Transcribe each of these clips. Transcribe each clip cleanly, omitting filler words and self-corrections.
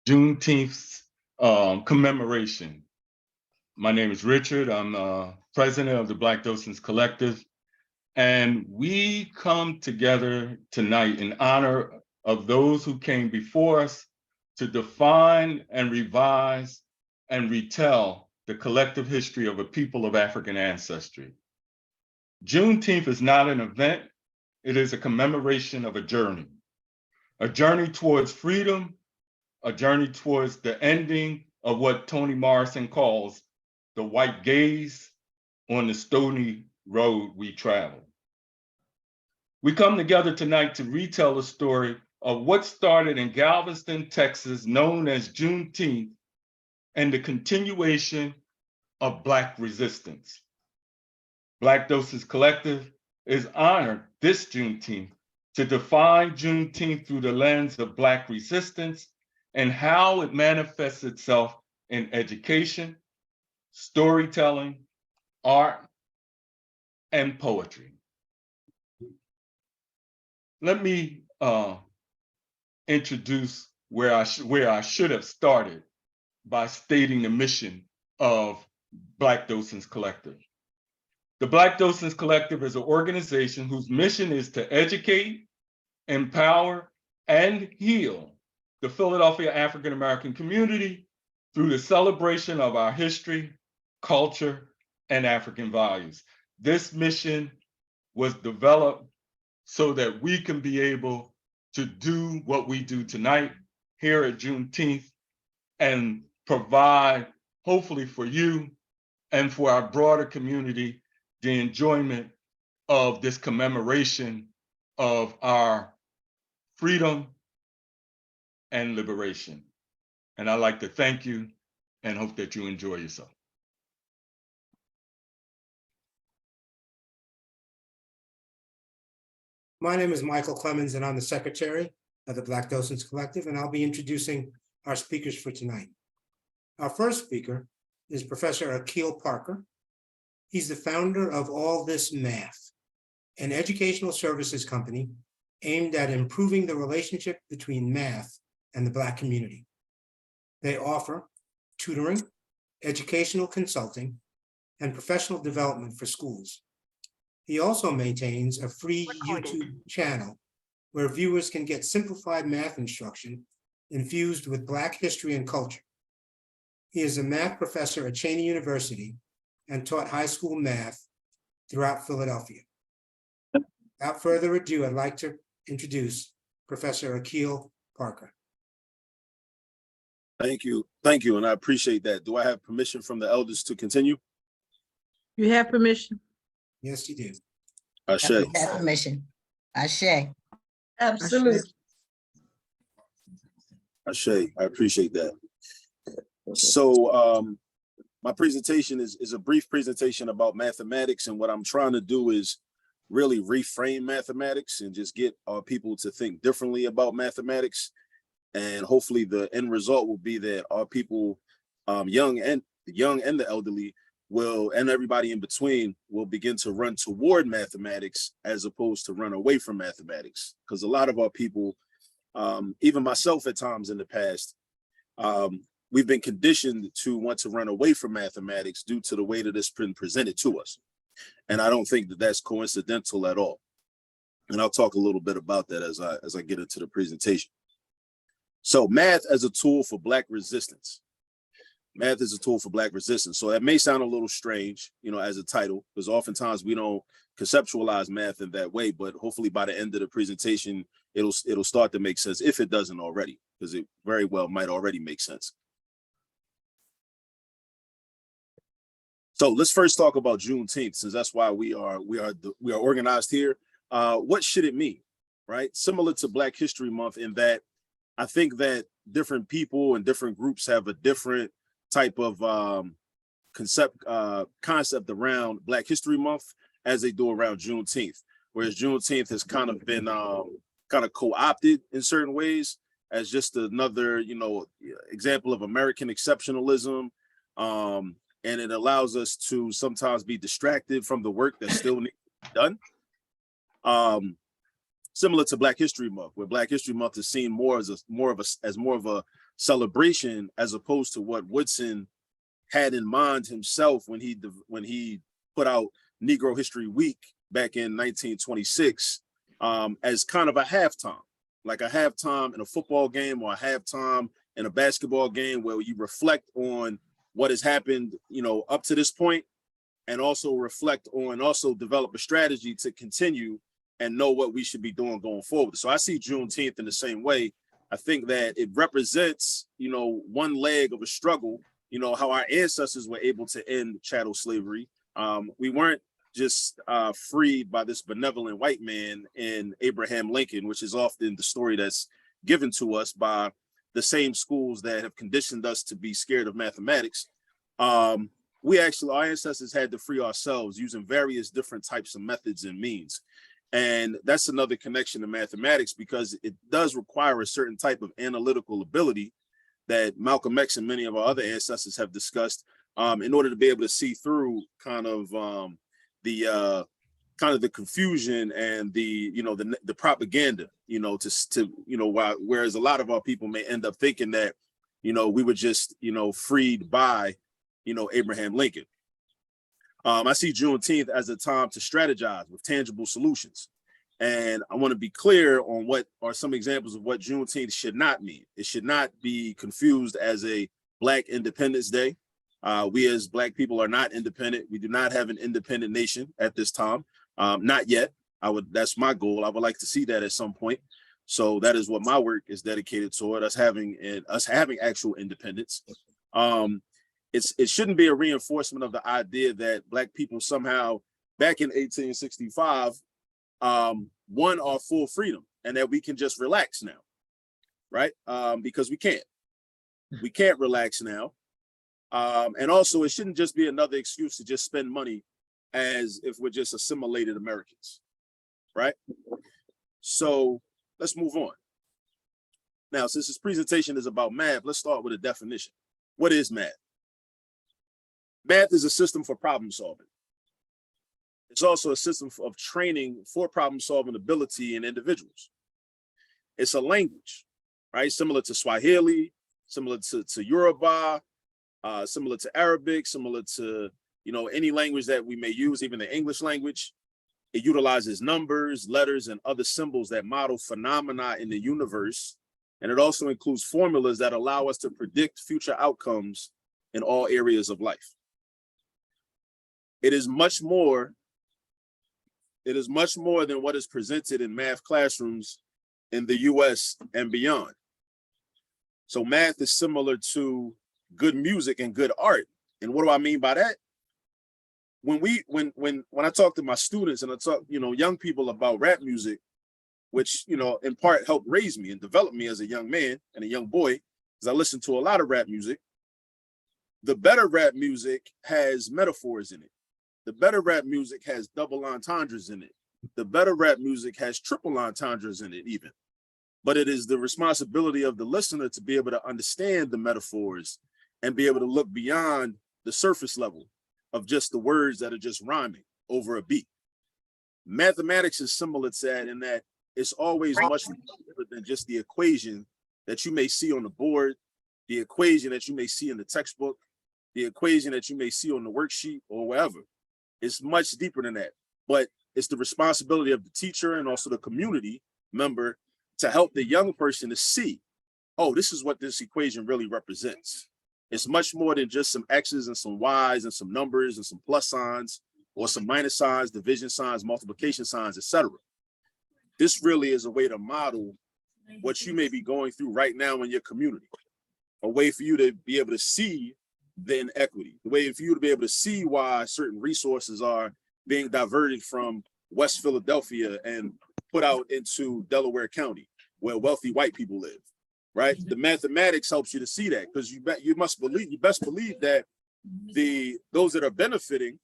Juneteenth commemoration. My name is Richard. I'm president of the Black Docents Collective, and we come together tonight in honor of those who came before us to define and revise and retell the collective history of a people of African ancestry. Juneteenth is not an event, it is a commemoration of a journey towards freedom, a journey towards the ending of what Toni Morrison calls the white gaze on the stony road we travel. We come together tonight to retell the story of what started in Galveston, Texas, known as Juneteenth, and the continuation of Black resistance. Black Docents Collective is honored this Juneteenth to define Juneteenth through the lens of Black resistance and how it manifests itself in education, storytelling, art, and poetry. Let me introduce where I should have started by stating the mission of Black Docents Collective. The Black Docents Collective is an organization whose mission is to educate, empower, and heal the Philadelphia African American community through the celebration of our history, culture, and African values. This mission was developed so that we can be able to do what we do tonight here at Juneteenth and provide, hopefully for you and for our broader community, the enjoyment of this commemoration of our freedom and liberation. And I'd like to thank you and hope that you enjoy yourself. My name is Michael Clemens, and I'm the secretary of the Black Docents Collective, and I'll be introducing our speakers for tonight. Our first speaker is Professor Akil Parker. He's the founder of All This Math, an educational services company aimed at improving the relationship between math and the Black community. They offer tutoring, educational consulting, and professional development for schools. He also maintains a free YouTube channel where viewers can get simplified math instruction infused with Black history and culture. He is a math professor at Cheyney University and taught high school math throughout Philadelphia. Without further ado, I'd like to introduce Professor Akil Parker. Thank you, and I appreciate that. Do I have permission from the elders to continue? You have permission. Yes, you do. Ashe. You have permission. Ashe. Absolutely. Ashe, I appreciate that. So my presentation is a brief presentation about mathematics, and what I'm trying to do is really reframe mathematics and just get our people to think differently about mathematics. And hopefully the end result will be that our people, young and the elderly, will, and everybody in between, will begin to run toward mathematics as opposed to run away from mathematics. Because a lot of our people, even myself at times in the past, we've been conditioned to want to run away from mathematics due to the way that it's been presented to us. And I don't think that that's coincidental at all. And I'll talk a little bit about that as I get into the presentation. So math as a tool for Black resistance. Math is a tool for Black resistance. So that may sound a little strange, as a title, because oftentimes we don't conceptualize math in that way, but hopefully by the end of the presentation, it'll start to make sense if it doesn't already, because it very well might already make sense. So let's first talk about Juneteenth, since that's why we are organized here. What should it mean, right? Similar to Black History Month, in that I think that different people and different groups have a different type of concept around Black History Month as they do around Juneteenth. Whereas Juneteenth has kind of been co-opted in certain ways as just another, example of American exceptionalism. And it allows us to sometimes be distracted from the work that still needs to be done. similar to Black History Month, where Black History Month is seen more as more of a celebration, as opposed to what Woodson had in mind himself when he put out Negro History Week back in 1926, as kind of a halftime, like a halftime in a football game or a halftime in a basketball game, where you reflect on what has happened, up to this point, and also develop a strategy to continue and know what we should be doing going forward. So I see Juneteenth in the same way. I think that it represents, one leg of a struggle, how our ancestors were able to end chattel slavery. We weren't just freed by this benevolent white man in Abraham Lincoln, which is often the story that's given to us by the same schools that have conditioned us to be scared of mathematics. Our ancestors had to free ourselves using various different types of methods and means. And that's another connection to mathematics, because it does require a certain type of analytical ability that Malcolm X and many of our other ancestors have discussed, in order to be able to see through kind of the confusion and the propaganda, whereas a lot of our people may end up thinking that, we were just, freed by, Abraham Lincoln. I see Juneteenth as a time to strategize with tangible solutions. And I want to be clear on what are some examples of what Juneteenth should not mean. It should not be confused as a Black Independence Day. We as Black people are not independent. We do not have an independent nation at this time. Not yet. That's my goal. I would like to see that at some point. So that is what my work is dedicated toward, us having actual independence. It shouldn't be a reinforcement of the idea that Black people somehow back in 1865 won our full freedom and that we can just relax now, right? Because we can't. We can't relax now. And also, it shouldn't just be another excuse to just spend money as if we're just assimilated Americans, right? So let's move on. Now, since this presentation is about math, let's start with a definition. What is math? Math is a system for problem solving. It's also a system of training for problem solving ability in individuals. It's a language, right? Similar to Swahili, similar to Yoruba, similar to Arabic, similar to, any language that we may use, even the English language. It utilizes numbers, letters, and other symbols that model phenomena in the universe. And it also includes formulas that allow us to predict future outcomes in all areas of life. It is much more than what is presented in math classrooms in the US and beyond. So math is similar to good music and good art. And what do I mean by that? When I talk to my students and I talk, young people about rap music, which, in part helped raise me and develop me as a young man and a young boy, because I listened to a lot of rap music. The better rap music has metaphors in it. The better rap music has double entendres in it. The better rap music has triple entendres in it even. But it is the responsibility of the listener to be able to understand the metaphors and be able to look beyond the surface level of just the words that are just rhyming over a beat. Mathematics is similar to that in that it's always much more than just the equation that you may see on the board, the equation that you may see in the textbook, the equation that you may see on the worksheet or wherever. It's much deeper than that, but it's the responsibility of the teacher and also the community member to help the young person to see, oh, this is what this equation really represents. It's much more than just some X's and some Y's and some numbers and some plus signs or some minus signs, division signs, multiplication signs, etc. This really is a way to model what you may be going through right now in your community, a way for you to be able to see the inequity, the way for you to be able to see why certain resources are being diverted from West Philadelphia and put out into Delaware County, where wealthy white people live, right? The mathematics helps you to see that, because you best believe that those that are benefiting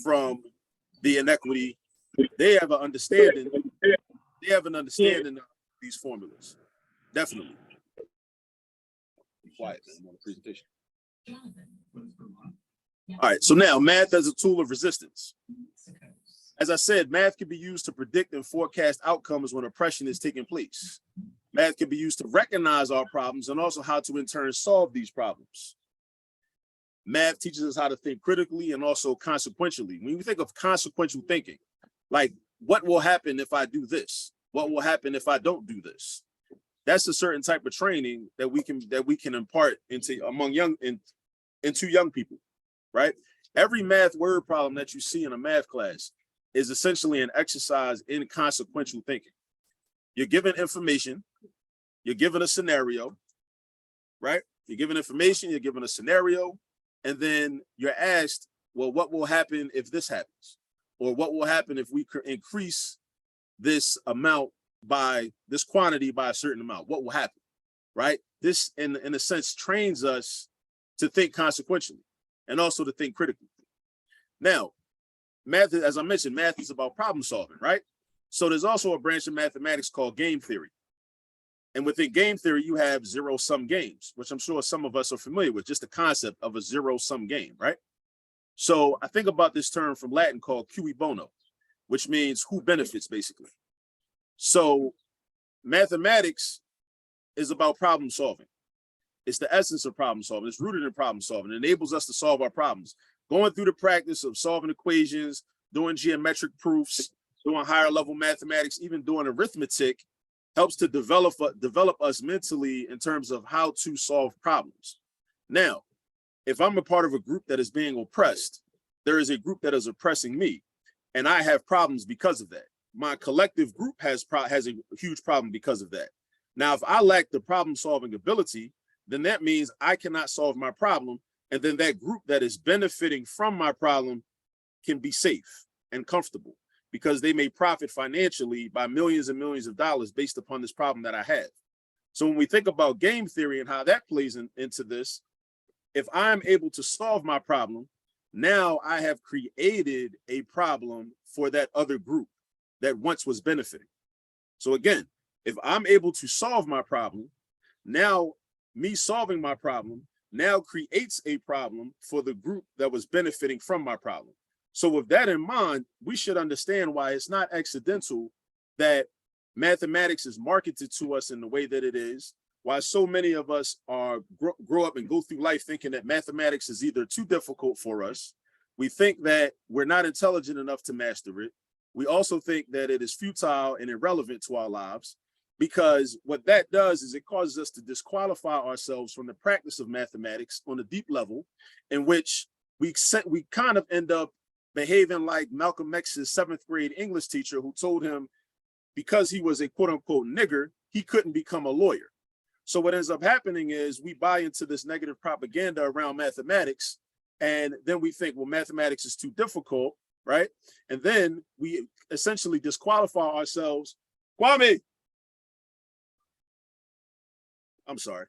from the inequity, they have an understanding. They have an understanding of these formulas. Definitely. Be quiet, I'm on a presentation. All right, so now math as a tool of resistance. As I said, math can be used to predict and forecast outcomes when oppression is taking place. Math can be used to recognize our problems and also how to in turn solve these problems. Math teaches us how to think critically and also consequentially. When we think of consequential thinking, like what will happen if I do this? What will happen if I don't do this? That's a certain type of training that we can impart into young people, right? Every math word problem that you see in a math class is essentially an exercise in consequential thinking. You're given information, you're given a scenario, right? You're given information, you're given a scenario, and then you're asked, well, what will happen if this happens? Or what will happen if we increase this amount by this quantity by a certain amount? What will happen, right? This, in a sense, trains us to think consequentially and also to think critically. Now, math, as I mentioned, math is about problem solving, right? So there's also a branch of mathematics called game theory. And within game theory, you have zero-sum games, which I'm sure some of us are familiar with, just the concept of a zero-sum game, right? So I think about this term from Latin called cui bono, which means who benefits, basically. So mathematics is about problem solving. It's the essence of problem solving. It's rooted in problem solving. It enables us to solve our problems. Going through the practice of solving equations, doing geometric proofs, doing higher level mathematics, even doing arithmetic, helps to develop us mentally in terms of how to solve problems. Now, if I'm a part of a group that is being oppressed, there is a group that is oppressing me, and I have problems because of that. My collective group has a huge problem because of that. Now, if I lack the problem solving ability, then that means I cannot solve my problem, and then that group that is benefiting from my problem can be safe and comfortable, because they may profit financially by millions and millions of dollars based upon this problem that I have. So when we think about game theory and how that plays into this, if I'm able to solve my problem, now I have created a problem for that other group that once was benefiting. So again, if I'm able to solve my problem, now me solving my problem now creates a problem for the group that was benefiting from my problem. So with that in mind, we should understand why it's not accidental that mathematics is marketed to us in the way that it is, why so many of us grow up and go through life thinking that mathematics is either too difficult for us. We think that we're not intelligent enough to master it. We also think that it is futile and irrelevant to our lives, because what that does is it causes us to disqualify ourselves from the practice of mathematics on a deep level, in which we kind of end up behaving like Malcolm X's 7th grade English teacher, who told him because he was a quote unquote nigger, he couldn't become a lawyer. So what ends up happening is we buy into this negative propaganda around mathematics, and then we think, well, mathematics is too difficult, right? And then we essentially disqualify ourselves. Kwame, I'm sorry,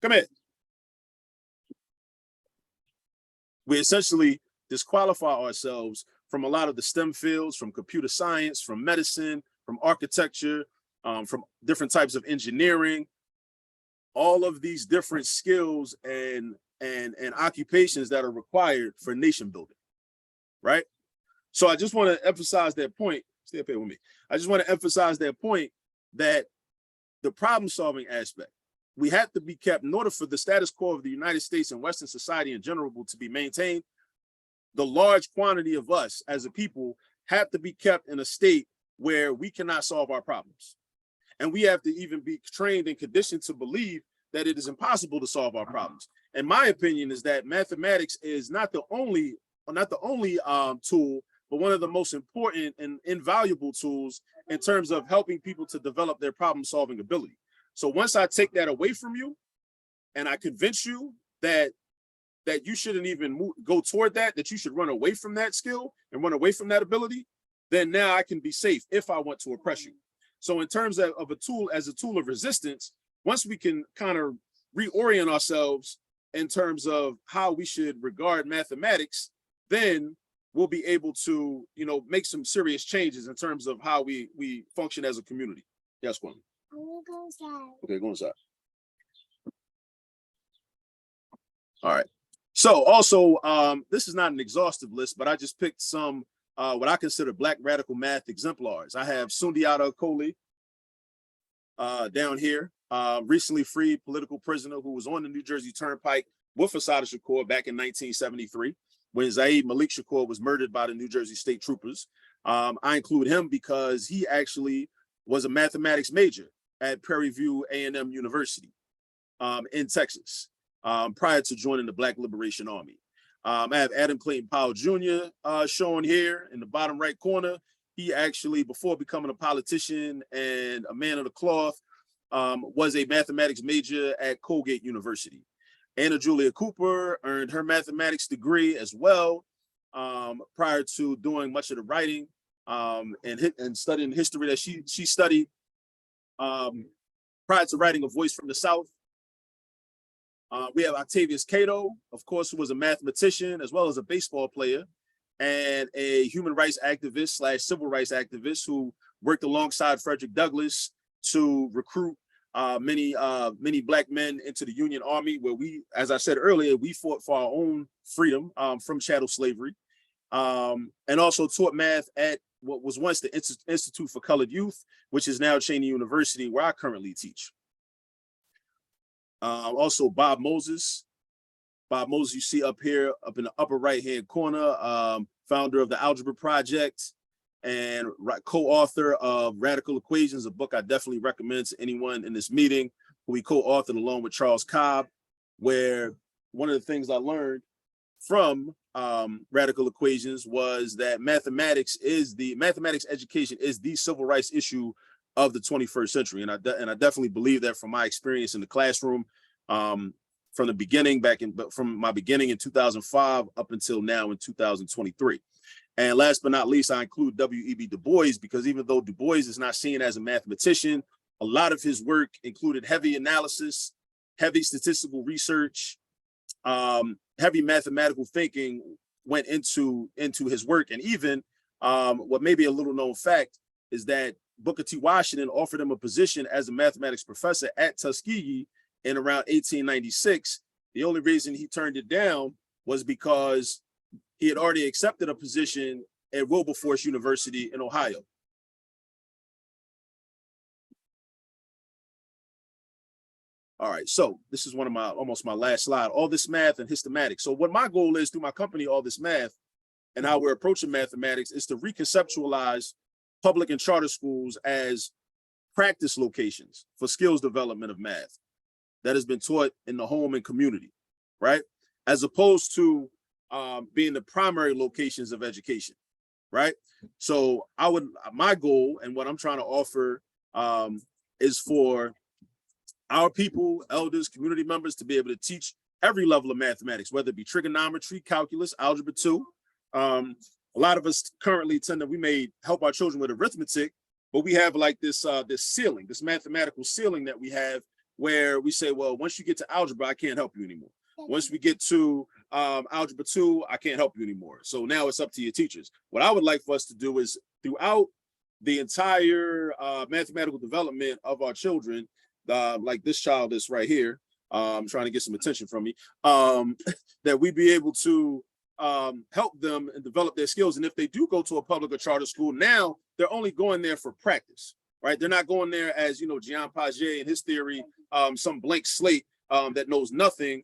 come here. We essentially disqualify ourselves from a lot of the STEM fields, from computer science, from medicine, from architecture, from different types of engineering, all of these different skills and occupations that are required for nation building, right? So I just want to emphasize that point. Stay up here with me. I just want to emphasize that point, that the problem solving aspect, we have to be kept, in order for the status quo of the United States and Western society in general to be maintained, the large quantity of us as a people have to be kept in a state where we cannot solve our problems. And we have to even be trained and conditioned to believe that it is impossible to solve our problems. And my opinion is that mathematics is not the only tool, but one of the most important and invaluable tools in terms of helping people to develop their problem solving ability. So once I take that away from you and I convince you that you shouldn't even go toward that you should run away from that skill and run away from that ability, then now I can be safe if I want to oppress you. So in terms of a tool, as a tool of resistance, once we can kind of reorient ourselves in terms of how we should regard mathematics, then we'll be able to, make some serious changes in terms of how we function as a community. Yes, Kwame. Go inside. Okay, go inside. All right. So also, this is not an exhaustive list, but I just picked some what I consider Black radical math exemplars. I have Sundiata Acoli down here, recently freed political prisoner who was on the New Jersey Turnpike with Assata Shakur back in 1973, when Zaid Malik Shakur was murdered by the New Jersey State Troopers. I include him because he actually was a mathematics major at Prairie View A&M University in Texas prior to joining the Black Liberation Army. I have Adam Clayton Powell Jr. Shown here in the bottom right corner. He actually, before becoming a politician and a man of the cloth, was a mathematics major at Colgate University. Anna Julia Cooper earned her mathematics degree as well, prior to doing much of the writing and studying history that she studied prior to writing A Voice from the South. We have Octavius Cato, of course, who was a mathematician as well as a baseball player and a human rights activist / civil rights activist who worked alongside Frederick Douglass to recruit many Black men into the Union Army, where we, as I said earlier, we fought for our own freedom from chattel slavery, and also taught math at what was once the Institute for Colored Youth, which is now Cheyney University, where I currently teach. Also Bob Moses. Bob Moses, you see up here, up in the upper right-hand corner, founder of the Algebra Project and co-author of Radical Equations, a book I definitely recommend to anyone in this meeting, who we co-authored along with Charles Cobb, where one of the things I learned from Radical Equations was that mathematics education is the civil rights issue of the 21st century. And I definitely believe that from my experience in the classroom, from the beginning, from my beginning in 2005 up until now in 2023. And last but not least, I include W.E.B. Du Bois, because even though Du Bois is not seen as a mathematician, a lot of his work included heavy analysis, heavy statistical research, heavy mathematical thinking went into his work. And even what may be a little known fact is that Booker T. Washington offered him a position as a mathematics professor at Tuskegee in around 1896. The only reason he turned it down was because he had already accepted a position at Wilberforce University in Ohio. All right, so this is one of almost my last slide, All This Math and Hystematics. So what my goal is through my company, All This Math, and how we're approaching mathematics, is to reconceptualize public and charter schools as practice locations for skills development of math that has been taught in the home and community, right? As opposed to being the primary locations of education, right? So my goal and what I'm trying to offer is for our people, elders, community members to be able to teach every level of mathematics, whether it be trigonometry, calculus, algebra 2. A lot of us currently we may help our children with arithmetic, but we have like this ceiling, this mathematical ceiling that we have, where we say, well, once you get to algebra, I can't help you anymore. Once we get to algebra 2, I can't help you anymore. So now it's up to your teachers. What I would like for us to do is throughout the entire mathematical development of our children, like this child is right here, trying to get some attention from me, that we be able to help them and develop their skills. And if they do go to a public or charter school, now they're only going there for practice, right? They're not going there as, Gian Piaget and his theory, some blank slate that knows nothing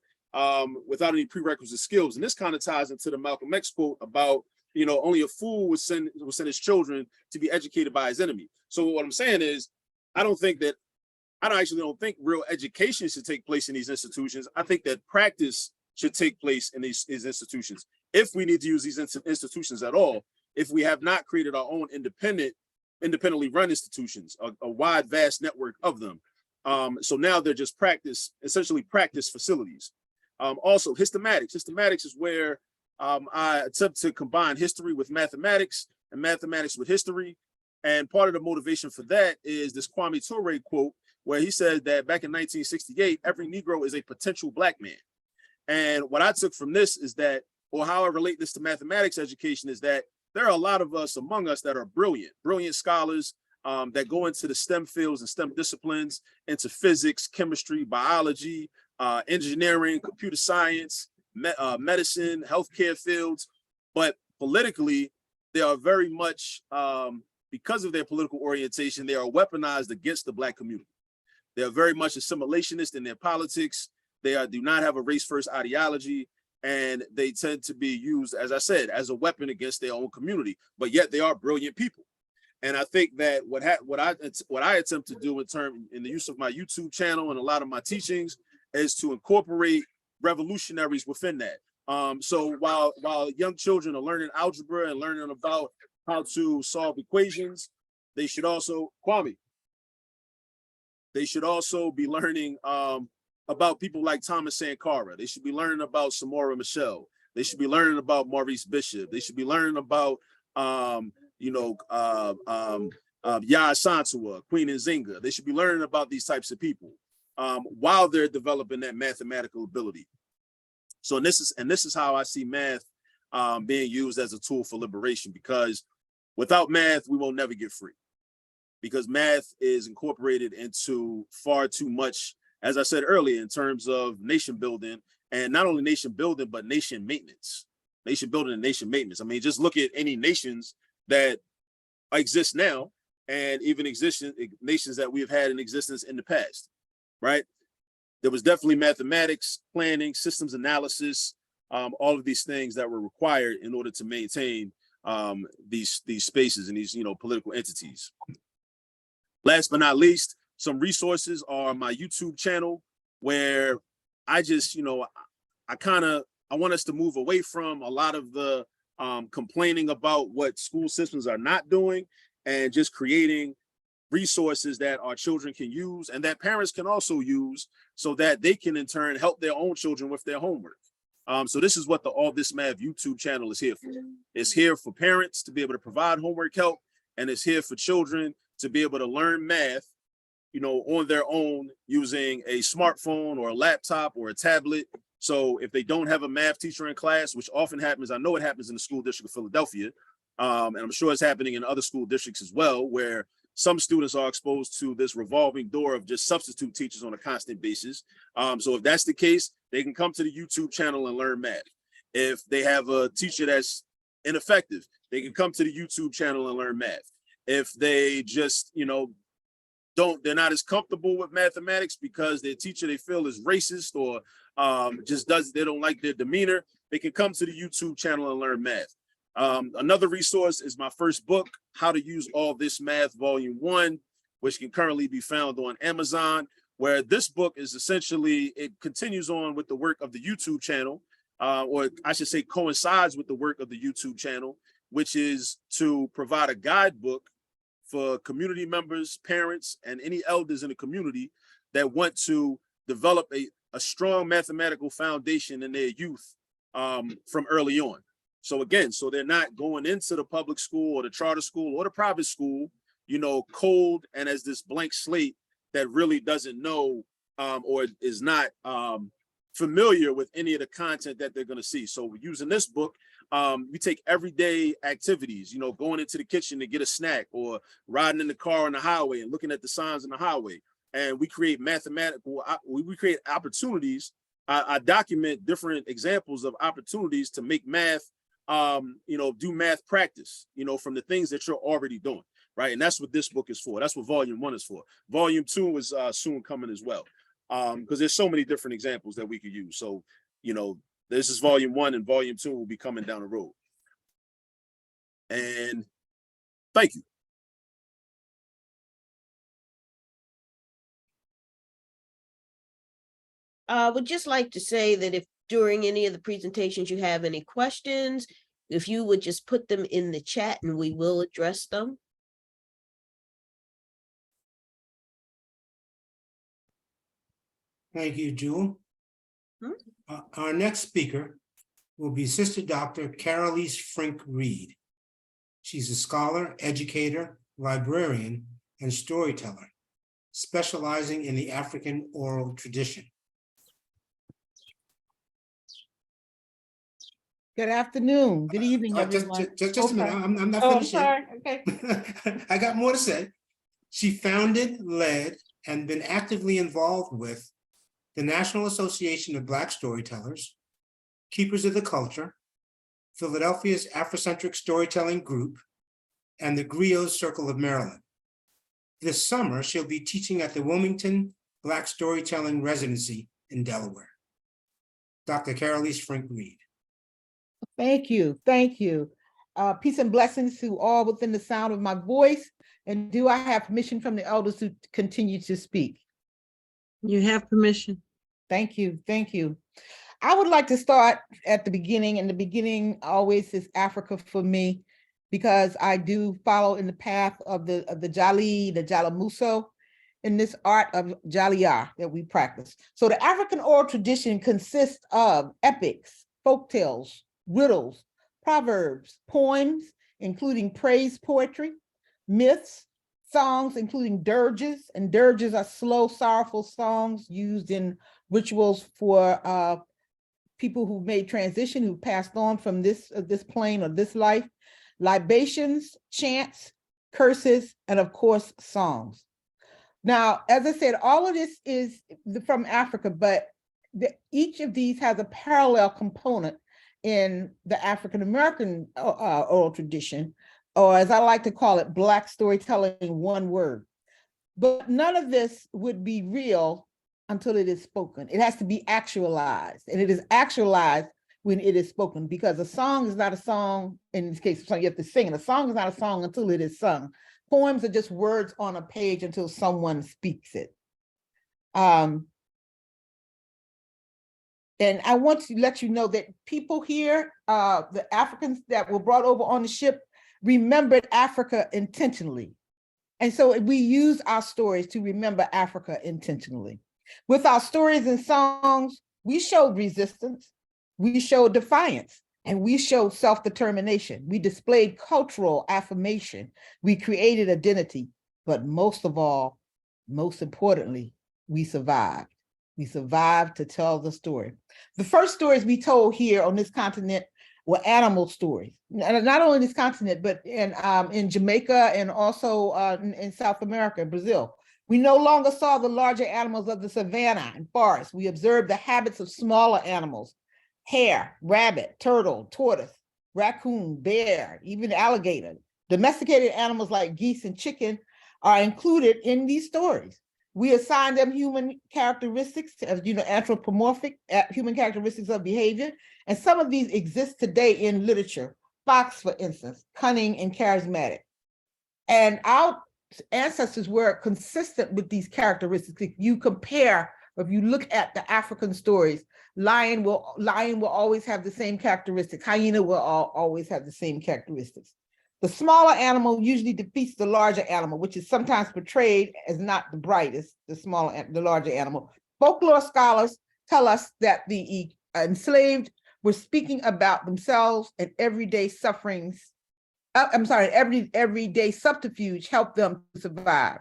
without any prerequisite skills. And this kind of ties into the Malcolm X quote about, only a fool would send his children to be educated by his enemy. So what I'm saying is, I don't think real education should take place in these institutions. I think that practice should take place in these institutions. If we need to use these institutions at all, if we have not created our own independently run institutions, a wide, vast network of them. So now they're just essentially practice facilities. Also, hystematics. Hystematics is where I attempt to combine history with mathematics and mathematics with history. And part of the motivation for that is this Kwame Ture quote, where he said that back in 1968, every Negro is a potential Black man. And what I took from this is that, or how I relate this to mathematics education, is that there are a lot of us among us that are brilliant scholars that go into the STEM fields and STEM disciplines, into physics, chemistry, biology, engineering, computer science, medicine, healthcare fields. But politically, they are very much, because of their political orientation, they are weaponized against the Black community. They are very much assimilationist in their politics. They do not have a race-first ideology, and they tend to be used, as I said, as a weapon against their own community. But yet they are brilliant people. And I think that what I attempt to do in the use of my YouTube channel and a lot of my teachings is to incorporate revolutionaries within that. So while young children are learning algebra and learning about how to solve equations, they should also, Kwame, they should also be learning about people like Thomas Sankara. They should be learning about Samora Michelle. They should be learning about Maurice Bishop. They should be learning about Yaa Santua, Queen Nzinga. They should be learning about these types of people while they're developing that mathematical ability. So this is how I see math being used as a tool for liberation, because without math, we will never get free, because math is incorporated into far too much, as I said earlier, in terms of nation building, and not only nation building, but nation maintenance. Nation building and nation maintenance. I mean, just look at any nations that exist now, and even nations that we have had in existence in the past, right? There was definitely mathematics, planning, systems analysis, all of these things that were required in order to maintain these spaces and these political entities. Last but not least, some resources are my YouTube channel, where I just I want us to move away from a lot of the complaining about what school systems are not doing, and just creating resources that our children can use and that parents can also use, so that they can in turn help their own children with their homework. So this is what the All This Math YouTube channel is here for. It's here for parents to be able to provide homework help, and it's here for children to be able to learn math, on their own using a smartphone or a laptop or a tablet. So if they don't have a math teacher in class, which often happens, I know it happens in the school district of Philadelphia, and I'm sure it's happening in other school districts as well, where some students are exposed to this revolving door of just substitute teachers on a constant basis. So if that's the case, they can come to the YouTube channel and learn math. If they have a teacher that's ineffective, they can come to the YouTube channel and learn math. If they just, they're not as comfortable with mathematics because their teacher they feel is racist or they don't like their demeanor, they can come to the YouTube channel and learn math. Another resource is my first book, How to Use All This Math, Volume 1, which can currently be found on Amazon, where this book is essentially, it continues on with the work of the YouTube channel, or I should say coincides with the work of the YouTube channel, which is to provide a guidebook for community members, parents, and any elders in the community that want to develop a strong mathematical foundation in their youth from early on. So again, so they're not going into the public school or the charter school or the private school, cold and as this blank slate that really doesn't know or is not familiar with any of the content that they're going to see. So using this book, we take everyday activities, going into the kitchen to get a snack or riding in the car on the highway and looking at the signs on the highway. And we create we create opportunities. I document different examples of opportunities to make math, do math practice, from the things that you're already doing, right? And that's what this book is for. That's what Volume 1 is for. Volume 2 is soon coming as well, because there's so many different examples that we could use. So, this is Volume 1, and Volume 2 will be coming down the road. And thank you. I would just like to say that if during any of the presentations you have any questions, if you would just put them in the chat and we will address them. Thank you, Jewel. Our next speaker will be Sister Dr. Carolise Frink Reed. She's a scholar, educator, librarian, and storyteller, specializing in the African oral tradition. Good afternoon. Good evening, everyone. Just a minute. I'm not finished sorry. yet. Okay. I got more to say. She founded, led, and been actively involved with the National Association of Black Storytellers, Keepers of the Culture, Philadelphia's Afrocentric Storytelling Group, and the Griots Circle of Maryland. This summer, she'll be teaching at the Wilmington Black Storytelling Residency in Delaware. Dr. Carolise Frink-Reed. Thank you, thank you. Peace and blessings to all within the sound of my voice. And do I have permission from the elders to continue to speak? You have permission. Thank you, thank you. I would like to start at the beginning, and the beginning always is Africa for me, because I do follow in the path of the Jali, the Jalamuso, in this art of Jaliyah that we practice. So the African oral tradition consists of epics, folktales, riddles, proverbs, poems, including praise poetry, myths, songs, including dirges, and dirges are slow, sorrowful songs used in rituals for people who made transition, who passed on from this plane or this life, libations, chants, curses, and of course, songs. Now, as I said, all of this is from Africa, but each of these has a parallel component in the African-American oral tradition, or as I like to call it, Black storytelling in one word. But none of this would be real until it is spoken. It has to be actualized, and it is actualized when it is spoken, because a song is not a song. In this case, you have to sing it. A song is not a song until it is sung. Poems are just words on a page until someone speaks it. And I want to let you know that people here, the Africans that were brought over on the ship, remembered Africa intentionally. And so we use our stories to remember Africa intentionally. With our stories and songs, we showed resistance, we showed defiance, and we showed self-determination. We displayed cultural affirmation. We created identity, but most of all, most importantly, we survived. We survived to tell the story. The first stories we told here on this continent were animal stories. Not only this continent, but in Jamaica and also in South America, Brazil. We no longer saw the larger animals of the savanna and forest. We observed the habits of smaller animals: hare, rabbit, turtle, tortoise, raccoon, bear, even alligator. Domesticated animals like geese and chicken are included in these stories. We assign them human characteristics, as you know, anthropomorphic human characteristics of behavior. And some of these exist today in literature. Fox, for instance, cunning and charismatic. And our ancestors were consistent with these characteristics. If you compare, if you look at the African stories, lion will always have the same characteristics. Hyena will always have the same characteristics. The smaller animal usually defeats the larger animal, which is sometimes portrayed as not the brightest, the larger animal. Folklore scholars tell us that the enslaved were speaking about themselves and everyday sufferings. Everyday subterfuge helped them to survive.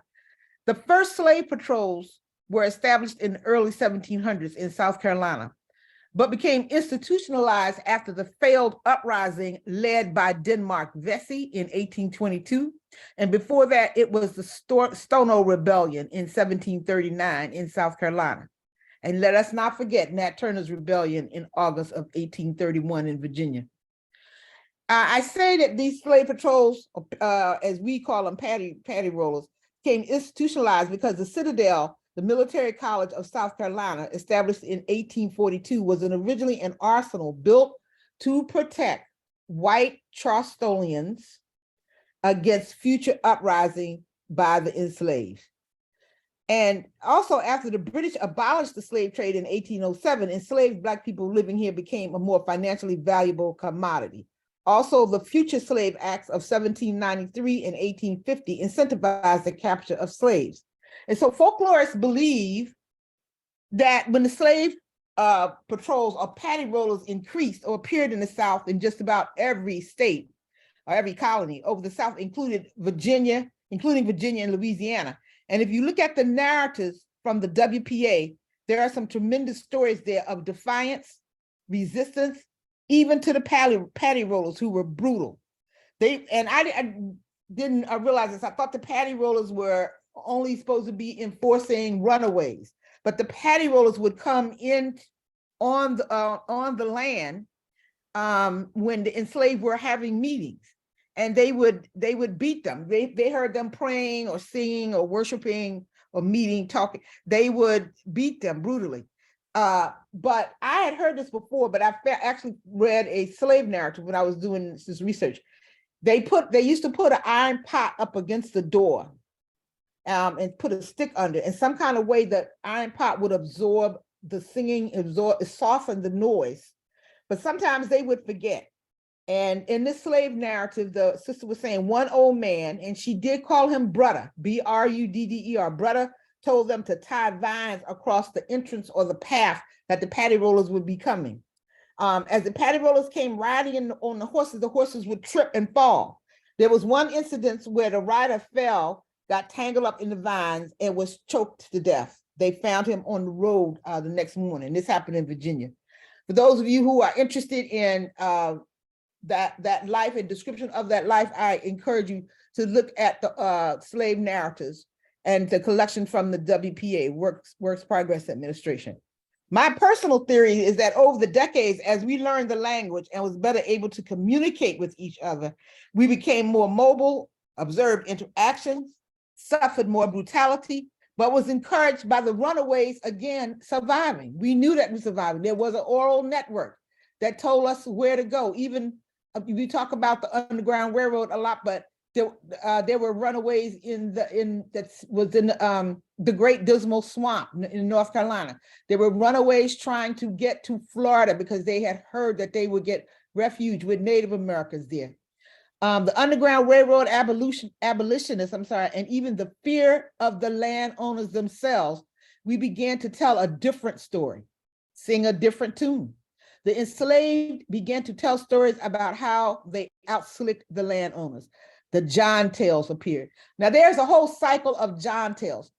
The first slave patrols were established in the early 1700s in South Carolina, but became institutionalized after the failed uprising led by Denmark Vesey in 1822. And before that, it was the Stono Rebellion in 1739 in South Carolina. And let us not forget Nat Turner's Rebellion in August of 1831 in Virginia. I say that these slave patrols, as we call them, patty rollers, became institutionalized because the Citadel, the military college of South Carolina, established in 1842, was originally an arsenal built to protect white Charlestonians against future uprising by the enslaved. And also, after the British abolished the slave trade in 1807, enslaved Black people living here became a more financially valuable commodity. Also, the Future Slave Acts of 1793 and 1850 incentivized the capture of slaves. And so folklorists believe that when the slave patrols or patty rollers increased or appeared in the South in just about every state or every colony over the South, including Virginia and Louisiana. And if you look at the narratives from the WPA, there are some tremendous stories there of defiance, resistance, even to the patty rollers who were brutal. I didn't realize this. I thought the patty rollers were only supposed to be enforcing runaways, but the patty rollers would come in on the land when the enslaved were having meetings, and they would beat them. They heard them praying or singing or worshiping or meeting, talking. They would beat them brutally. But I had heard this before, but I actually read a slave narrative when I was doing this research. They used to put an iron pot up against the door, and put a stick under it. In some kind of way, the iron pot would absorb the singing, soften the noise. But sometimes they would forget. And in this slave narrative, the sister was saying one old man, and she did call him brother, B-R-U-D-D-E-R, brother, told them to tie vines across the entrance or the path that the paddy rollers would be coming. As the paddy rollers came riding on the horses would trip and fall. There was one incident where the rider fell, got tangled up in the vines, and was choked to death. They found him on the road the next morning. This happened in Virginia. For those of you who are interested in that life and description of that life, I encourage you to look at the slave narratives and the collection from the WPA, Works Progress Administration. My personal theory is that over the decades, as we learned the language and was better able to communicate with each other, we became more mobile, observed interactions, suffered more brutality, but was encouraged by the runaways again surviving. We knew that we survived. There was an oral network that told us where to go. Even we talk about the Underground Railroad a lot, but there were runaways in the Great Dismal Swamp in North Carolina. There were runaways trying to get to Florida because they had heard that they would get refuge with Native Americans there. The Underground Railroad abolitionists, and even the fear of the landowners themselves, we began to tell a different story, sing a different tune. The enslaved began to tell stories about how they outslicked the landowners. The John tales appeared. Now there's a whole cycle of John tales.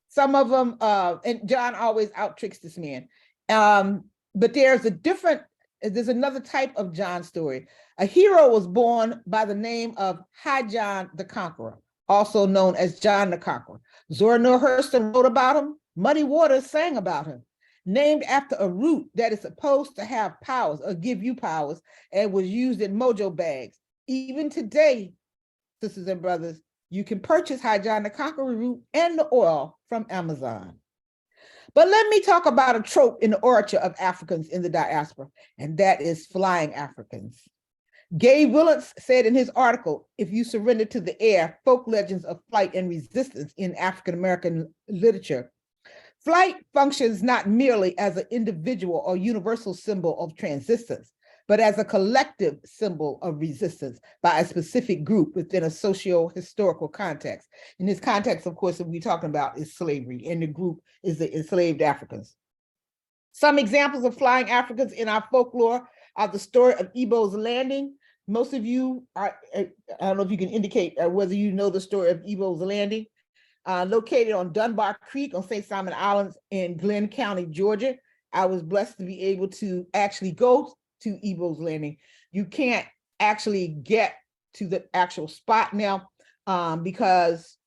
Some of them, and John always outtricks this man. But there's another type of John story. A hero was born by the name of High John the Conqueror, also known as John the Conqueror. Zora Neale Hurston wrote about him. Muddy Waters sang about him. Named after a root that is supposed to have powers or give you powers, and was used in mojo bags. Even today, sisters and brothers, you can purchase High John the Conqueror root and the oil from Amazon. But let me talk about a trope in the orature of Africans in the diaspora, and that is flying Africans. Gabe Willits said in his article, If You Surrender to the Air, Folk Legends of Flight and Resistance in African-American Literature, flight functions not merely as an individual or universal symbol of transistence, but as a collective symbol of resistance by a specific group within a socio-historical context. In this context, of course, that we're talking about is slavery, and the group is the enslaved Africans. Some examples of flying Africans in our folklore are the story of Ebo's Landing. Most of you are, I don't know if you can indicate whether you know the story of Ebo's Landing, located on Dunbar Creek on St. Simon Island in Glenn County, Georgia. I was blessed to be able to actually go to Ebo's Landing. You can't actually get to the actual spot now because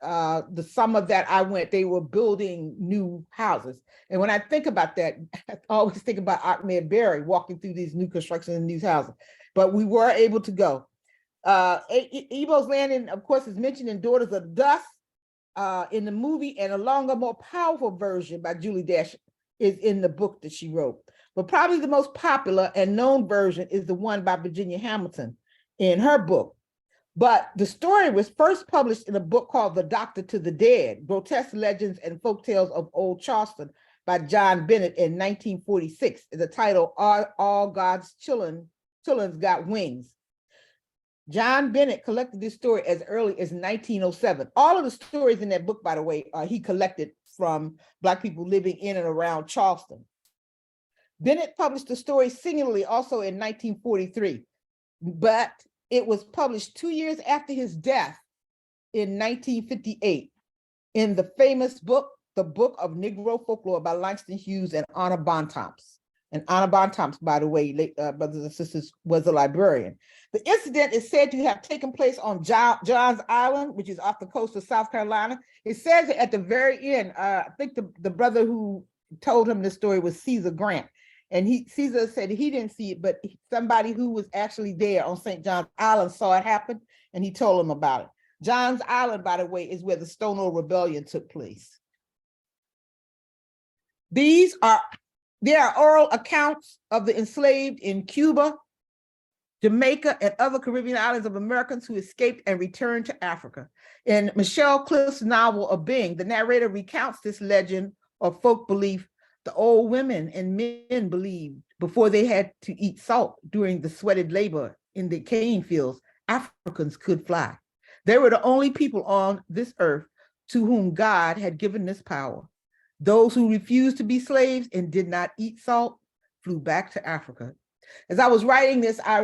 the summer that I went, they were building new houses. And when I think about that, I always think about Ahmed Berry walking through these new constructions in these houses. But we were able to go. Ebo's Landing, of course, is mentioned in Daughters of Dust in the movie, and a longer, more powerful version by Julie Dash is in the book that she wrote. But probably the most popular and known version is the one by Virginia Hamilton in her book. But the story was first published in a book called The Doctor to the Dead, Grotesque Legends and Folktales of Old Charleston by John Bennett in 1946. The title, All God's Children's Got Wings. John Bennett collected this story as early as 1907. All of the stories in that book, by the way, he collected from Black people living in and around Charleston. Bennett published the story singularly also in 1943, but it was published 2 years after his death in 1958 in the famous book, The Book of Negro Folklore by Langston Hughes and Anna Bontemps. And Anna Bontemps, by the way, brothers and sisters, was a librarian. The incident is said to have taken place on John's Island, which is off the coast of South Carolina. It says at the very end, I think the brother who told him this story was Caesar Grant. And Caesar said he didn't see it, but somebody who was actually there on St. John's Island saw it happen, and he told him about it. John's Island, by the way, is where the Stonewall Rebellion took place. There are oral accounts of the enslaved in Cuba, Jamaica, and other Caribbean islands of Americans who escaped and returned to Africa. In Michelle Cliff's novel, A Being, the narrator recounts this legend or folk belief the old women and men believed before they had to eat salt during the sweated labor in the cane fields, Africans could fly. They were the only people on this earth to whom God had given this power. Those who refused to be slaves and did not eat salt flew back to Africa. As I was writing this, I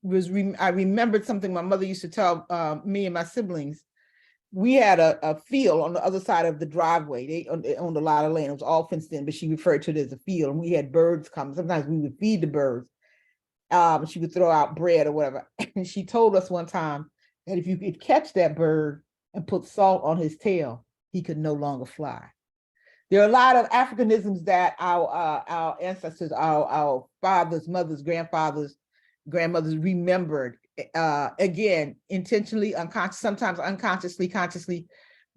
remembered something my mother used to tell me and my siblings. We had a field on the other side of the driveway. They owned a lot of land. It was all fenced in, but she referred to it as a field. And we had birds come. Sometimes we would feed the birds. She would throw out bread or whatever. And she told us one time that if you could catch that bird and put salt on his tail, he could no longer fly. There are a lot of Africanisms that our ancestors, our fathers, mothers, grandfathers, grandmothers remembered, again, intentionally, sometimes unconsciously, consciously.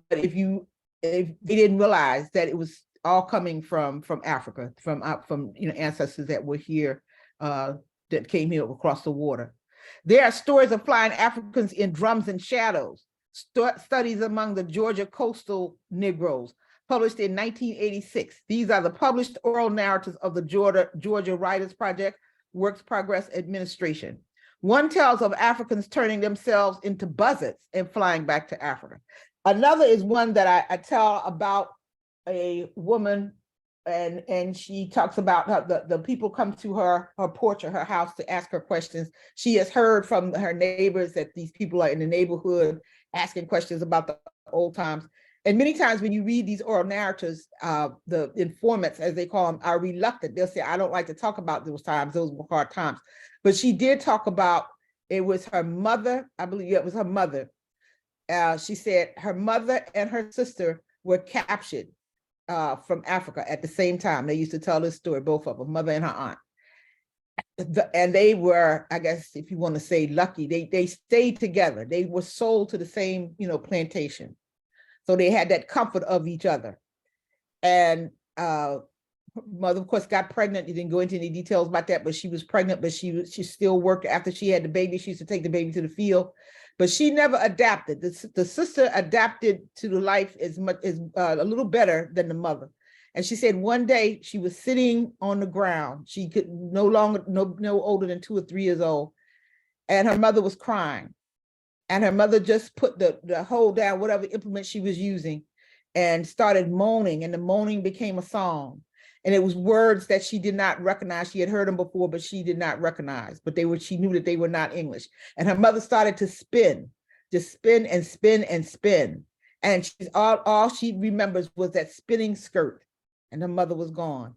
But if they didn't realize that it was all coming from Africa, from ancestors that were here, that came here across the water. There are stories of flying Africans in drums and shadows, studies among the Georgia coastal Negroes, published in 1986. These are the published oral narratives of the Georgia Writers Project, Works Progress Administration. One tells of Africans turning themselves into buzzards and flying back to Africa. Another is one that I tell about a woman, and she talks about how the people come to her porch or her house to ask her questions. She has heard from her neighbors that these people are in the neighborhood asking questions about the old times. And many times when you read these oral narratives, the informants, as they call them, are reluctant. They'll say, I don't like to talk about those times. Those were hard times. But she did talk about, it was her mother, I believe it was her mother. She said her mother and her sister were captured from Africa at the same time. They used to tell this story, both of them, mother and her aunt. And they were, I guess, if you want to say lucky, they stayed together. They were sold to the same, plantation. So they had that comfort of each other. And mother, of course, got pregnant. You didn't go into any details about that, but she was pregnant, but she still worked after she had the baby. She used to take the baby to the field, but she never adapted. The sister adapted to the life as a little better than the mother. And she said one day she was sitting on the ground. She could no older than 2 or 3 years old. And her mother was crying. And her mother just put the hold down, whatever implement she was using, and started moaning. And the moaning became a song. And it was words that she did not recognize. She had heard them before, but she did not recognize. But she knew that they were not English. And her mother started to spin, just spin and spin and spin. And all she remembers was that spinning skirt. And her mother was gone.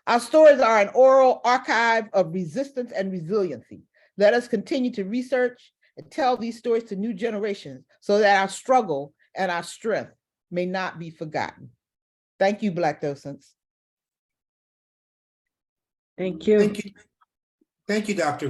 Our stories are an oral archive of resistance and resiliency. Let us continue to research and tell these stories to new generations so that our struggle and our strength may not be forgotten. Thank you, Black docents. Thank you. Thank you, Dr.